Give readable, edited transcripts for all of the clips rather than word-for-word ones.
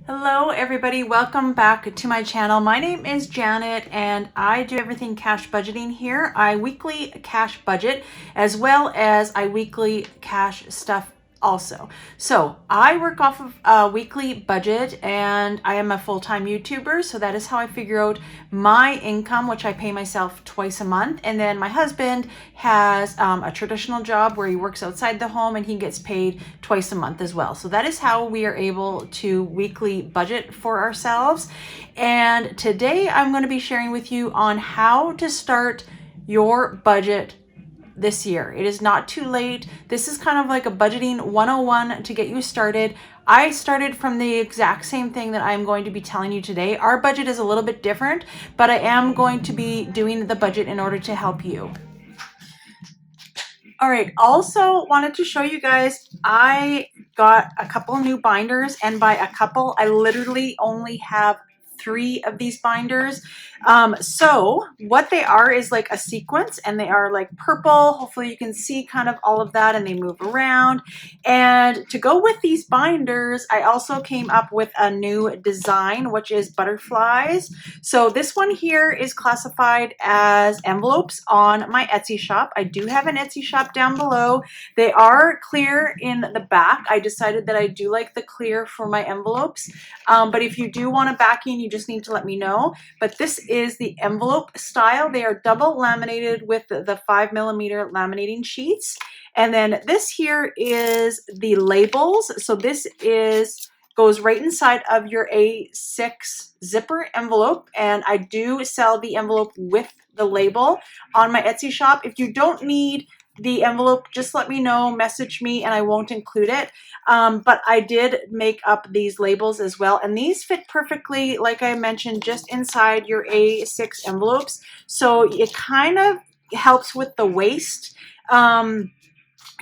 Hello everybody, welcome back to my channel. My name is Janet and I do everything cash budgeting here. I weekly cash budget as well as I weekly cash stuff also. So I work off of a weekly budget and I am a full-time YouTuber. So that is how I figure out my income, which I pay myself twice a month. And then my husband has a traditional job where he works outside the home and he gets paid twice a month as well. So that is how we are able to weekly budget for ourselves. And today I'm going to be sharing with you on how to start your budget this year. It is not too late. This is kind of like a budgeting 101 to get you started. I started from the exact same thing that I'm going to be telling you today. Our budget is a little bit different, but I am going to be doing the budget in order to help you. All right, also wanted to show you guys, I got a couple new binders, and by a couple, I literally only have 3 of these binders. So what they are is like a sequence, and they are like purple. Hopefully you can see kind of all of that, and they move around. And to go with these binders, I also came up with a new design, which is butterflies. So this one here is classified as envelopes on my Etsy shop. I do have an Etsy shop down below. They are clear in the back. I decided that I do like the clear for my envelopes. But if you do want a backing, you just need to let me know. But this is the envelope style. They are double laminated with the 5mm laminating sheets. And then this here is the labels. So this goes right inside of your A6 zipper envelope. And I do sell the envelope with the label on my Etsy shop. If you don't need the envelope, just let me know, message me, and I won't include it. But I did make up these labels as well, and these fit perfectly, like I mentioned, just inside your A6 envelopes. So it kind of helps with the waste.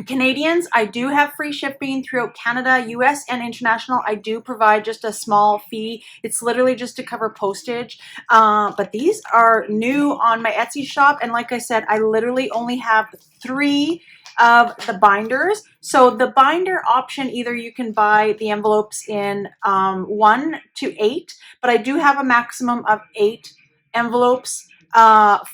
Canadians, I do have free shipping throughout Canada, US, and international. I do provide just a small fee. It's literally just to cover postage. But these are new on my Etsy shop. And like I said, I literally only have 3 of the binders. So the binder option, either you can buy the envelopes in 1 to 8, but I do have a maximum of 8 envelopes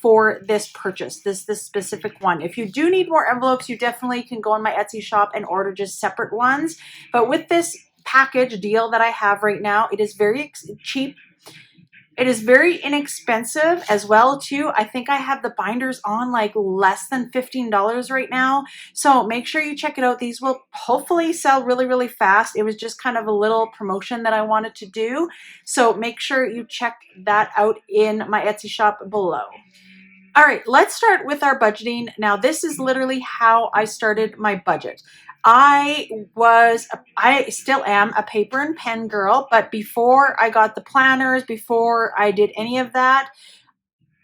for this purchase, this specific one. If you do need more envelopes, you definitely can go on my Etsy shop and order just separate ones. But with this package deal that I have right now, it is very cheap. It is very inexpensive as well too. I think I have the binders on like less than $15 right now. So make sure you check it out. These will hopefully sell really, really fast. It was just kind of a little promotion that I wanted to do. So make sure you check that out in my Etsy shop below. All right, let's start with our budgeting. Now, this is literally how I started my budget. I still am a paper and pen girl, but before I got the planners, before I did any of that,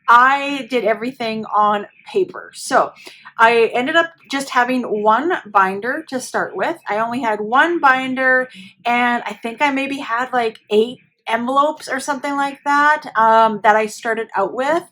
I did everything on paper. So I ended up just having 1 binder to start with. I only had 1 binder, and I think I maybe had like 8 envelopes or something like that that I started out with.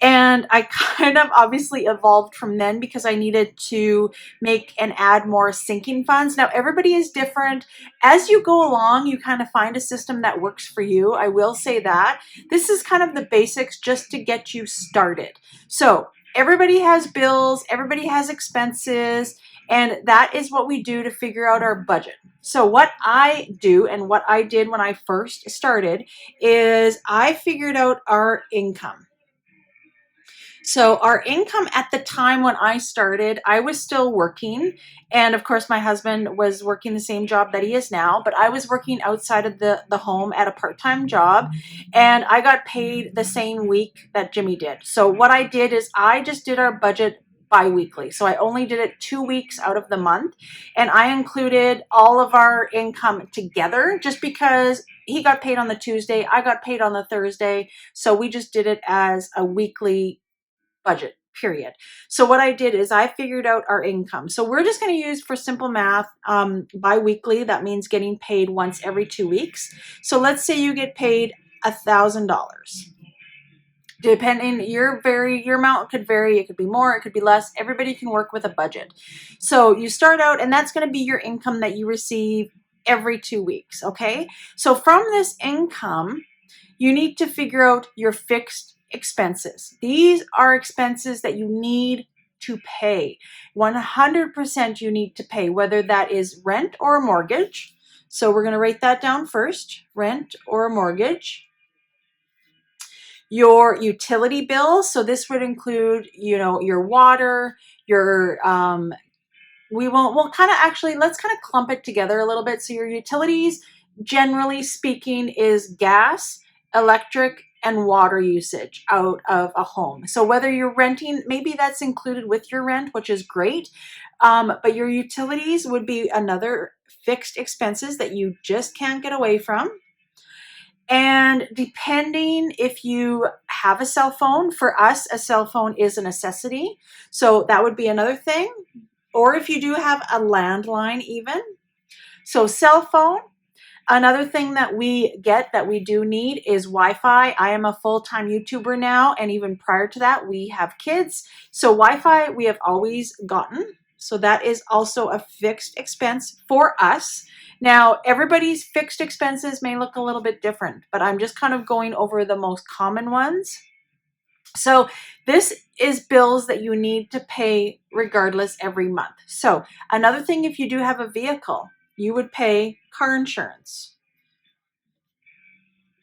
And I kind of obviously evolved from then because I needed to make and add more sinking funds. Now, everybody is different. As you go along, you kind of find a system that works for you. I will say that. This is kind of the basics just to get you started. So everybody has bills, everybody has expenses, and that is what we do to figure out our budget. So what I do and what I did when I first started is I figured out our income. So our income at the time when I started, I was still working. And of course, my husband was working the same job that he is now, but I was working outside of the home at a part-time job. And I got paid the same week that Jimmy did. So what I did is I just did our budget bi-weekly. So I only did it 2 weeks out of the month. And I included all of our income together just because he got paid on the Tuesday, I got paid on the Thursday. So we just did it as a weekly budget, period. So what I did is I figured out our income. So we're just going to use, for simple math, bi-weekly. That means getting paid once every 2 weeks. So let's say you get paid $1,000. Depending, your amount could vary. It could be more, it could be less. Everybody can work with a budget. So you start out, and that's going to be your income that you receive every 2 weeks, okay? So from this income, you need to figure out your fixed expenses. These are expenses that you need to pay. 100% you need to pay, whether that is rent or a mortgage. So we're going to write that down first, rent or a mortgage. Your utility bills, so this would include, your water, your we'll kind of actually, let's kind of clump it together a little bit. So your utilities, generally speaking, is gas, electric, and water usage out of a home. So whether you're renting, maybe that's included with your rent, which is great. But your utilities would be another fixed expenses that you just can't get away from. And depending if you have a cell phone, for us, a cell phone is a necessity. So that would be another thing. Or if you do have a landline even. So cell phone. Another thing that we get that we do need is Wi-Fi. I am a full-time YouTuber now, and even prior to that, we have kids. So Wi-Fi we have always gotten. So that is also a fixed expense for us. Now, everybody's fixed expenses may look a little bit different, but I'm just kind of going over the most common ones. So this is bills that you need to pay regardless every month. So another thing, if you do have a vehicle, you would pay car insurance.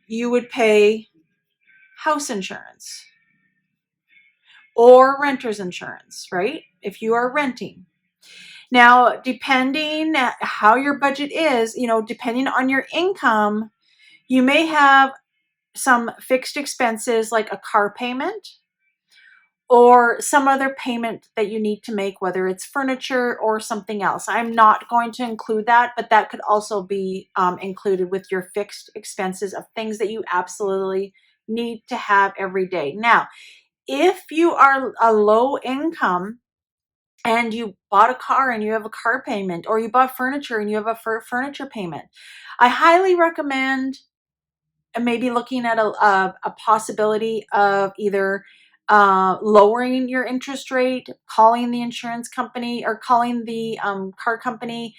You would pay house insurance or renter's insurance, right? If you are renting. Now, depending how your budget is, depending on your income, you may have some fixed expenses like a car payment or some other payment that you need to make, whether it's furniture or something else. I'm not going to include that, but that could also be included with your fixed expenses of things that you absolutely need to have every day. Now, if you are a low income and you bought a car and you have a car payment, or you bought furniture and you have a furniture payment, I highly recommend maybe looking at a possibility of either lowering your interest rate, calling the insurance company or calling the car company,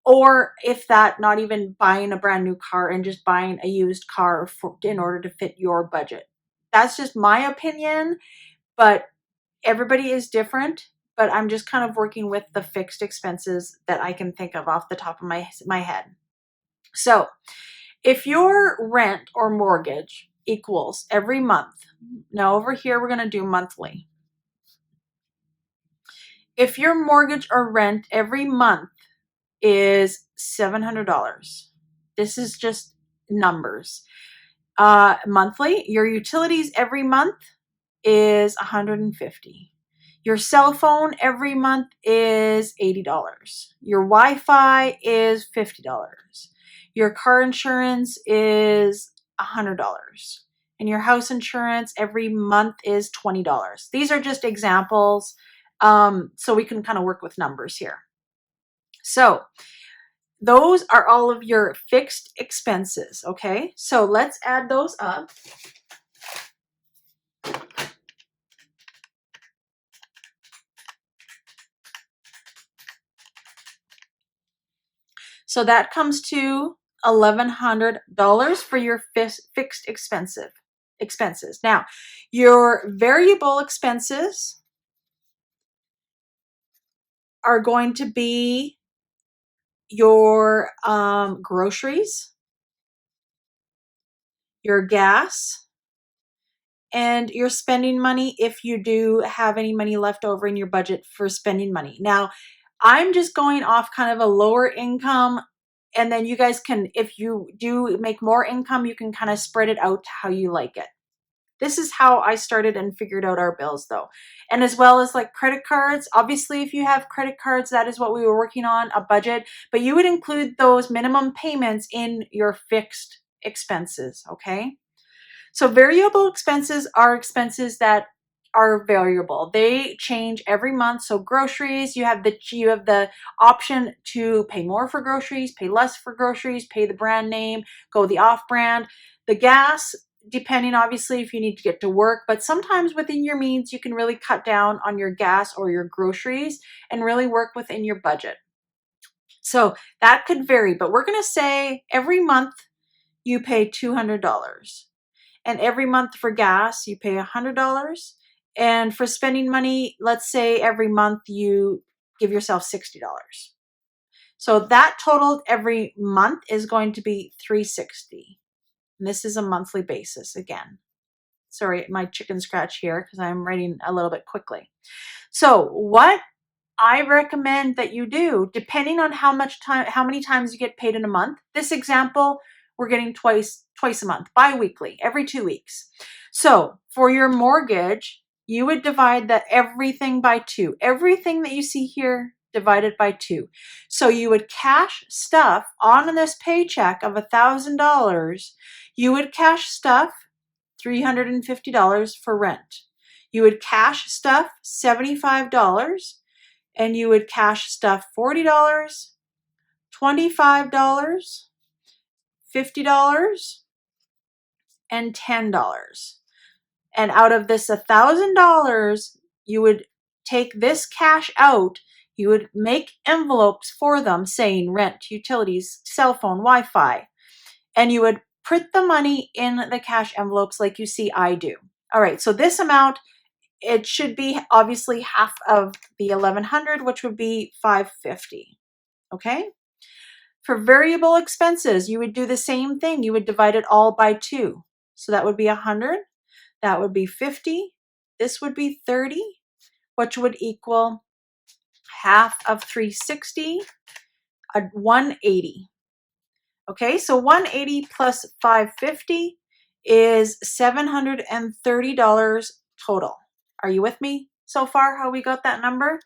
or if that, not even buying a brand new car and just buying a used car in order to fit your budget. That's just my opinion, but everybody is different. But I'm just kind of working with the fixed expenses that I can think of off the top of my head. So if your rent or mortgage equals every month, now over here we're going to do monthly. If your mortgage or rent every month is $700, this is just numbers. Monthly, your utilities every month is $150. Your cell phone every month is $80. Your Wi-Fi is $50. Your car insurance is $100. And your house insurance every month is $20. These are just examples, so we can kind of work with numbers here. So those are all of your fixed expenses, okay? So let's add those up. So that comes to $1,100 for your fixed expenses. Now, your variable expenses are going to be your groceries, your gas, and your spending money if you do have any money left over in your budget for spending money. Now, I'm just going off kind of a lower income, and then you guys can, if you do make more income, you can kind of spread it out to how you like it. This is how I started and figured out our bills though. And as well as like credit cards, obviously if you have credit cards, that is what we were working on, a budget, but you would include those minimum payments in your fixed expenses, okay? So variable expenses are expenses that are variable. They change every month. So groceries, you have the option to pay more for groceries, pay less for groceries, pay the brand name, go the off brand. The gas, depending obviously if you need to get to work, but sometimes within your means, you can really cut down on your gas or your groceries and really work within your budget. So that could vary, but we're going to say every month you pay $200. And every month for gas, you pay $100. And for spending money, let's say every month you give yourself $60. So that total every month is going to be $360. And this is a monthly basis again. Sorry, my chicken scratch here because I'm writing a little bit quickly. So what I recommend that you do, depending on how many times you get paid in a month. This example, we're getting twice a month, bi-weekly, every 2 weeks. So for your mortgage, you would divide that everything by 2. Everything that you see here divided by 2. So you would cash stuff on this paycheck of $1,000. You would cash stuff $350 for rent. You would cash stuff $75. And you would cash stuff $40, $25, $50, and $10. And out of this $1,000, you would take this cash out. You would make envelopes for them saying rent, utilities, cell phone, Wi-Fi. And you would put the money in the cash envelopes like you see I do. All right, so this amount, it should be obviously half of the $1,100, which would be $550. Okay. For variable expenses, you would do the same thing. You would divide it all by 2. So that would be 100. That would be 50. This would be 30, which would equal half of 360, 180. Okay, so 180 plus 550 is $730 total. Are you with me so far? How we got that number?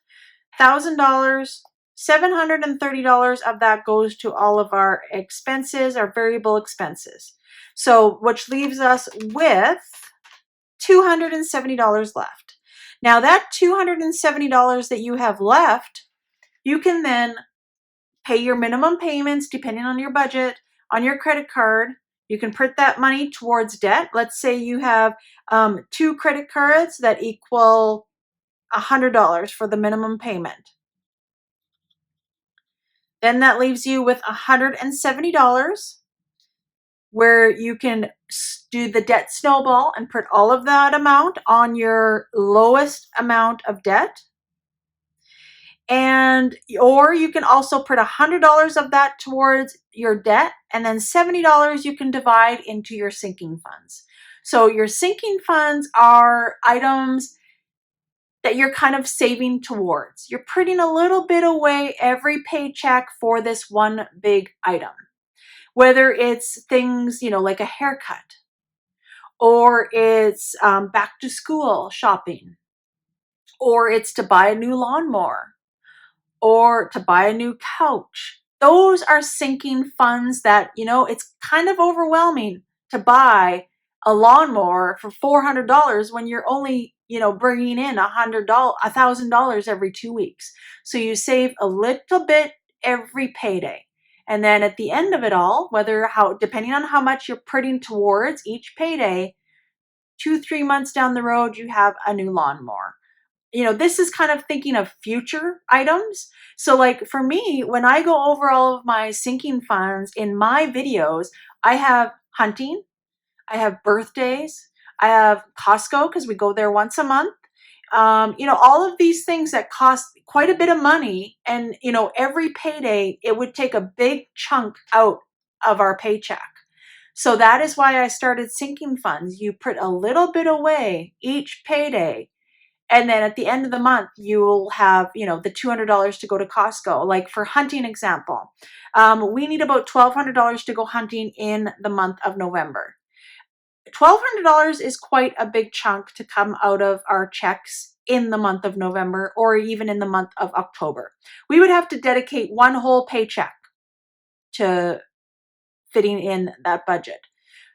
$1,000, $730 of that goes to all of our expenses, our variable expenses. So, which leaves us with $270 left. Now, that $270 that you have left, you can then pay your minimum payments depending on your budget on your credit card. You can put that money towards debt. Let's say you have 2 credit cards that equal $100 for the minimum payment. Then that leaves you with $170 where you can do the debt snowball and put all of that amount on your lowest amount of debt. And or you can also put $100 of that towards your debt, and then $70 you can divide into your sinking funds. So your sinking funds are items that you're kind of saving towards. You're putting a little bit away every paycheck for this one big item. Whether it's things, like a haircut, or it's back to school shopping, or it's to buy a new lawnmower, or to buy a new couch. Those are sinking funds that, it's kind of overwhelming to buy a lawnmower for $400 when you're only, bringing in $1,000 every 2 weeks. So you save a little bit every payday. And then at the end of it all, depending on how much you're putting towards each payday, 2-3 months down the road, you have a new lawnmower. This is kind of thinking of future items. So like for me, when I go over all of my sinking funds in my videos, I have hunting, I have birthdays, I have Costco because we go there once a month. All of these things that cost quite a bit of money. And, every payday, it would take a big chunk out of our paycheck. So that is why I started sinking funds. You put a little bit away each payday. And then at the end of the month, you'll have, the $200 to go to Costco. Like for hunting example, we need about $1,200 to go hunting in the month of November. $1,200 is quite a big chunk to come out of our checks in the month of November or even in the month of October. We would have to dedicate one whole paycheck to fitting in that budget.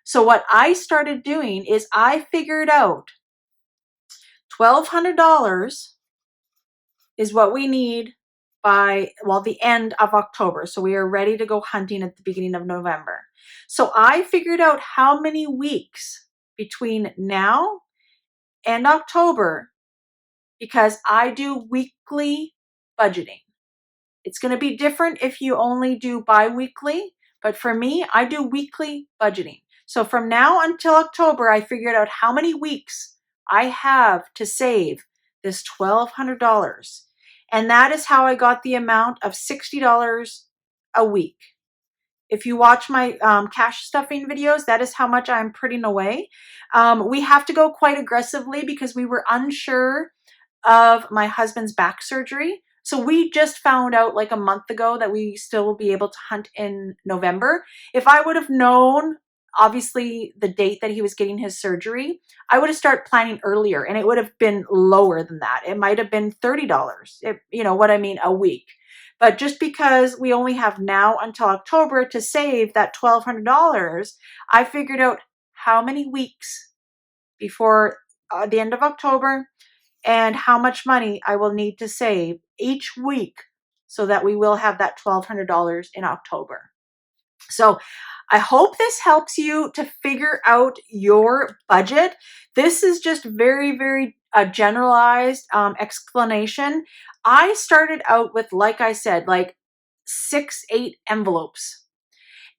So what I started doing is I figured out $1,200 is what we need by the end of October. So we are ready to go hunting at the beginning of November. So I figured out how many weeks between now and October because I do weekly budgeting. It's going to be different if you only do bi-weekly, but for me, I do weekly budgeting. So from now until October, I figured out how many weeks I have to save this $1,200. And that is how I got the amount of $60 a week. If you watch my cash stuffing videos, that is how much I'm putting away. We have to go quite aggressively because we were unsure of my husband's back surgery. So we just found out like a month ago that we still will be able to hunt in November. If I would have known, obviously, the date that he was getting his surgery, I would have started planning earlier and it would have been lower than that. It might have been $30, you know what I mean, a week. But just because we only have now until October to save that $1,200, I figured out how many weeks before the end of October and how much money I will need to save each week so that we will have that $1,200 in October. So I hope this helps you to figure out your budget. This is just very, very generalized explanation. I started out with, like I said, like 6, 8 envelopes.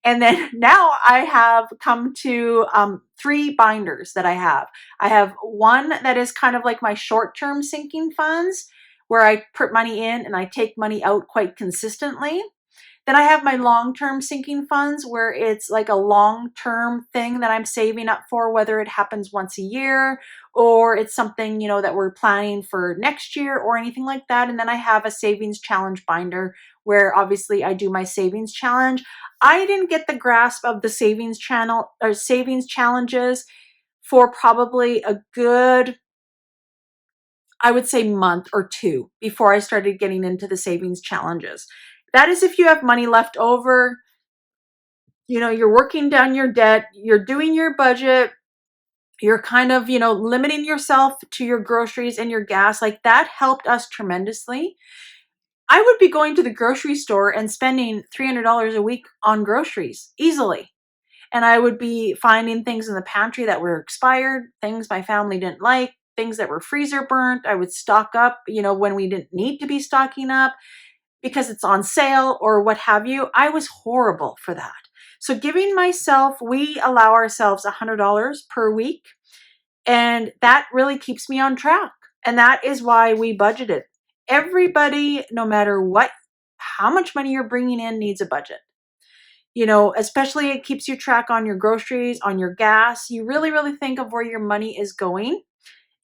And then now I have come to 3 binders that I have. I have one that is kind of like my short-term sinking funds where I put money in and I take money out quite consistently. Then I have my long-term sinking funds where it's like a long-term thing that I'm saving up for, whether it happens once a year or it's something, you know, that we're planning for next year or anything like that. And then I have a savings challenge binder where obviously I do my savings challenge. I didn't get the grasp of the savings channel or savings challenges for probably a good, I would say, month or 2 before I started getting into the savings challenges. That is if you have money left over, you know, you're working down your debt, you're doing your budget, you're kind of, you know, limiting yourself to your groceries and your gas. Like that helped us tremendously. I would be going to the grocery store and spending $300 a week on groceries easily. And I would be finding things in the pantry that were expired, things my family didn't like, things that were freezer burnt. I would stock up, you know, when we didn't need to be stocking up because it's on sale or what have you. I was horrible for that. So we allow ourselves $100 per week, and that really keeps me on track. And that is why we budgeted. Everybody, no matter how much money you're bringing in, needs a budget. You know, especially it keeps you track on your groceries, on your gas. You really, really think of where your money is going.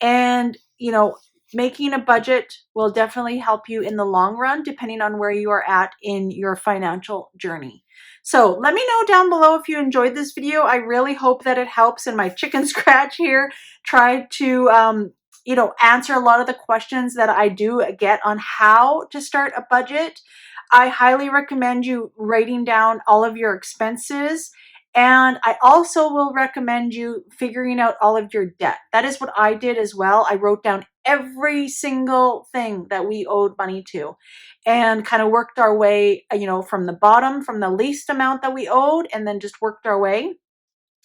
And, you know, making a budget will definitely help you in the long run, depending on where you are at in your financial journey. So let me know down below if you enjoyed this video. I really hope that it helps in my chicken scratch here. Try to, you know, answer a lot of the questions that I do get on how to start a budget. I highly recommend you writing down all of your expenses. And I also will recommend you figuring out all of your debt. That is what I did as well. I wrote down every single thing that we owed money to and kind of worked our way, you know, from the bottom, from the least amount that we owed, and then just worked our way.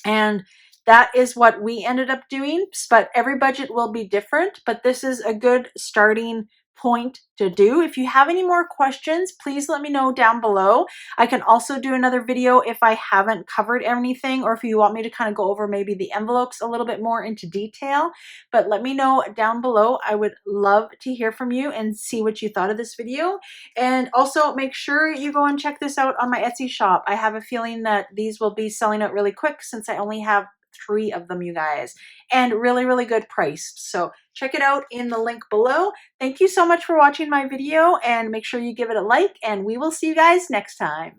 And that is what we ended up doing. But every budget will be different, but this is a good starting point to do. If you have any more questions, please let me know down below. I can also do another video if I haven't covered anything, or if you want me to kind of go over maybe the envelopes a little bit more into detail. But let me know down below. I would love to hear from you and see what you thought of this video. And also make sure you go and check this out on my Etsy shop. I have a feeling that these will be selling out really quick since I only have 3 of them, you guys, and really, really good priced. So check it out in the link below. Thank you so much for watching my video, and make sure you give it a like, and we will see you guys next time.